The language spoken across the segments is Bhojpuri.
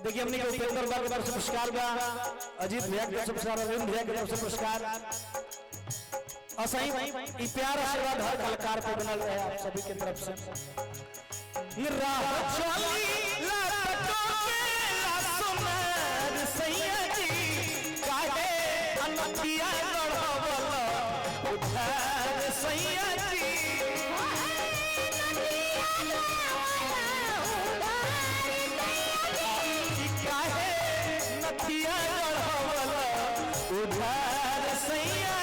देखिए हमने उपेंद्र बाबा की तरफ से पुरस्कार बा, अजीत भैया की तरफ से पुरस्कार, अरविंद भैया की तरफ से पुरस्कार। असही ई प्यार आशीर्वाद हर कलाकार पे बनल रहे आप सभी की तरफ से। राह चली लटको के लासुमर सैया जी काहे अनथिया गढ़वल उधार सैया जी काहे नथिया गढ़वल उधार सैया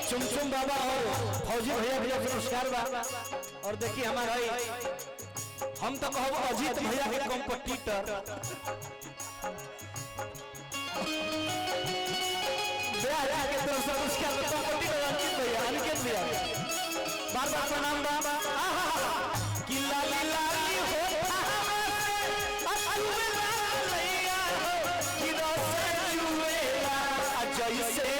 चुमचुम बाबा और फौजी भैया भैया पुरस्कार बा। और देखिए हमारा हम तो कहब अजीत भैया के कॉम्पिटिटर के तरफ से पुरस्कार कॉम्पिटिटर अजीत भैया अनिकेत भैया बार बार प्रणाम बा। कि लाली लाली होता जैसे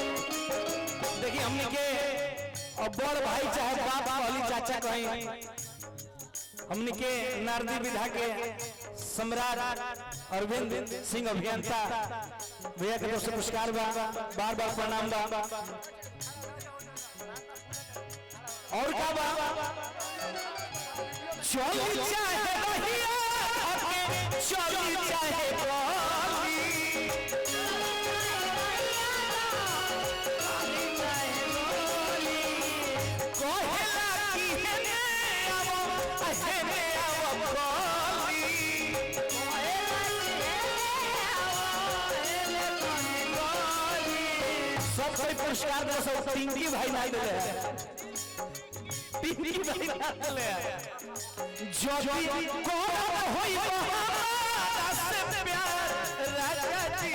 देखिए हमने के बड़ भाई चाहे बाप वाली चाचा कहीं हमने के नारदी विधा के सम्राट अरविंद सिंह अभियंता भैया के तरफ से पुरस्कार बा, बार बार प्रणाम बा। और क्या बा चली चाहे रहिया चली चाहे बोली सबसे पुरस्कार दे सब पिंकी भाई ना दे पिंकी भाई ना दे ज्योति को होई बहार से प्यार राजा जी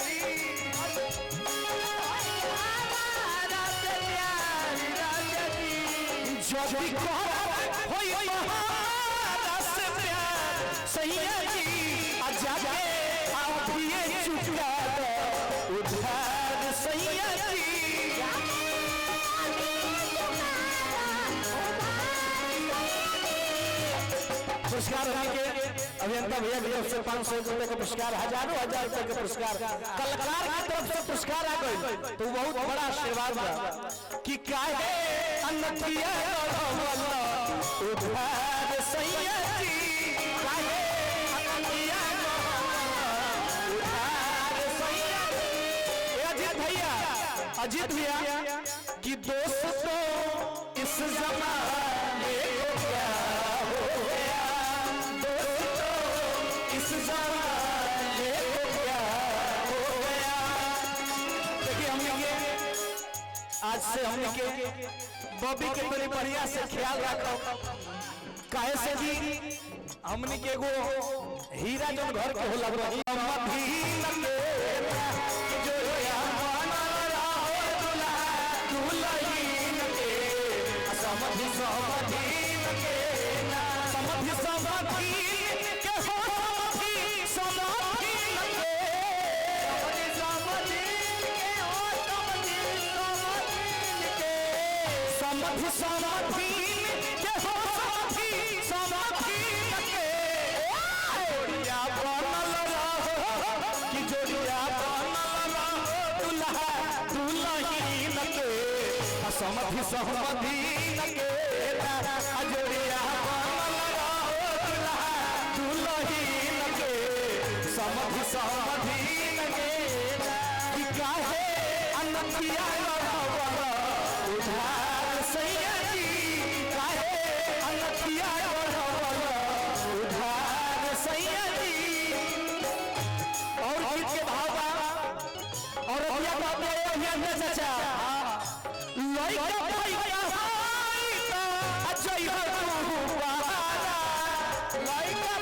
ज्योति को होई बहार से प्यार सैया जी आजा के आप ये चुका उधार सैया जी पुरस्कार के अभियंता भैया की तरफ से 500 रुपए का पुरस्कार, हजारों हजार रुपए का पुरस्कार कलाकार की तरफ से पुरस्कार आ गई तो बहुत बड़ा आशीर्वाद बा। कि काहे अनथिया गढ़वल उधार सैया जी काहे अनथिया गढ़वल उधार सैया जी। अजीत अजीत भैया कि दोस्तों इस ज़माने को क्या हो गया, दोस्तों इस ज़माने को क्या हो गया। देखिए हमने आज से हमने बॉबी के बड़ी बढ़िया से ख्याल रखो काहे से जी हमने के एगो हीरा जो घर के होला समधि सहमधि के अजोरिया दुल्हीन के समधि सहमधि के काहे अनथिया उधार सैया जी काहे अनथिया उधार सैया जी। और गीत के भाव और चाचा लइका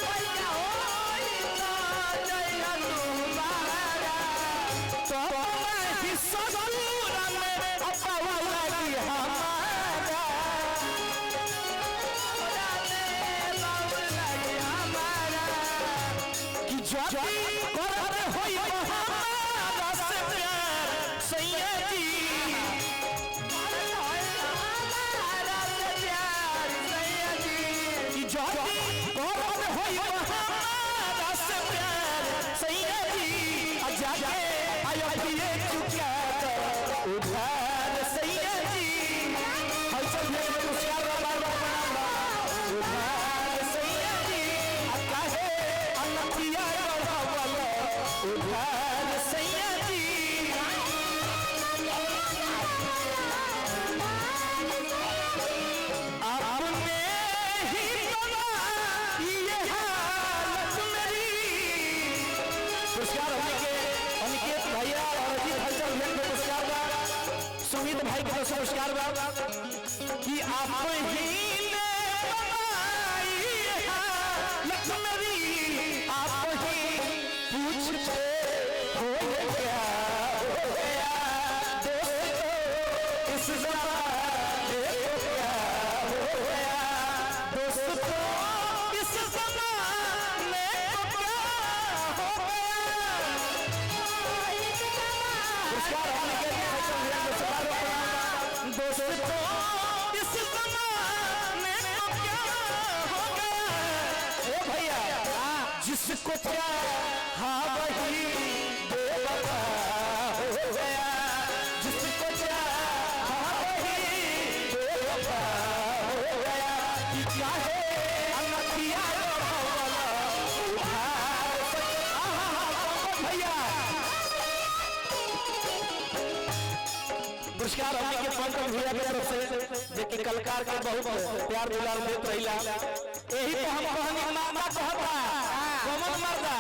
ज्योति करत होई हमारा से प्यार सैया जी कि ज्योति करत होई हमारा से प्यार सैया जी जाके आयो पिए चुका उधार सैया जी हम सब ने पुरस्कार बार बार बनावा उधार सैया जी काहे अनकिया गवाला उधार सैया जी आपने ही बना ये हालत मेरी पुरस्कार होने के अनिकेत भैया और अजीत हलचल भैया को पुरस्कार बा सुमित भाई को पुरस्कार बा कि आप ही ने बनाई हालत मेरी आप ही पूछते हो क्या दोस्तों इस ज़माने को क्या हो गया दोस्तों इस ज़माने को क्या हो गया पुरस्कार होने के लिए दोस्तों इस ज़माने को क्या हो गया ओ भैया जिसको चाहा वही बेवफा हो गया जिसको चाहा वही बेवफा हो गया कि चाहे अनकिया गवाला उधार भैया पुरस्कार होने के पंकज भैया की तरफ से जे कि कलाकार के बहुत प्यार दुलार देत रहिला यही तो हम कहनी मामा कहता कमन मर्दा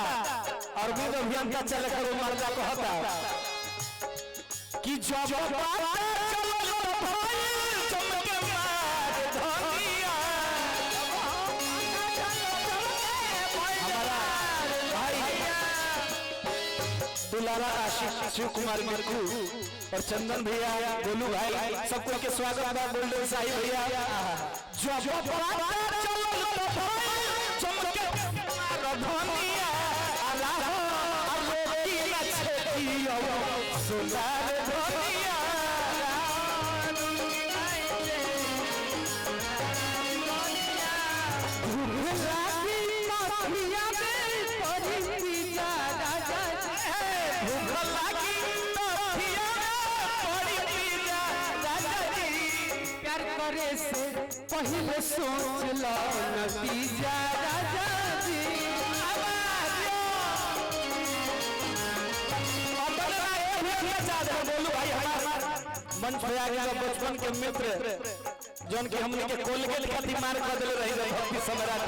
और विद अभियंता चले करो मर्दा कहता कि जब बात चलो भाई चमके मार धनिया हमारा भाई दुलारा आशीष शिव कुमार मिर्कू और चंदन भैया गोलू भाई सबको के स्वागत है गोल्डन साहिब भैया जब बात चलो भाई चमके मार धनिया अल्लाह रोटी न छेकियो सुंदर धनिया से पहले सोच लो नतीजा राजा जी मंच पे आ गया बचपन के मित्र जौन के हमने के कोलगेट खातिर मार कर दिले रही भक्ति सम्राट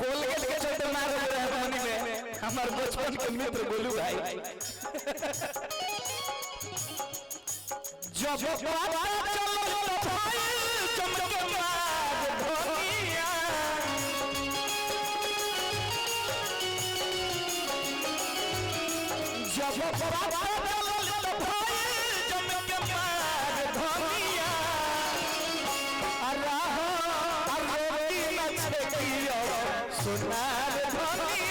कोलगेट के चलते मार दिले रहे हमने में हमार बचपन के मित्र गोलू भाई जब बात चलो भाई चमके मार धनिया जब बात चलो भाई चमके मार धनिया अल्लाह रोटी न छेकियो सुनार धनिया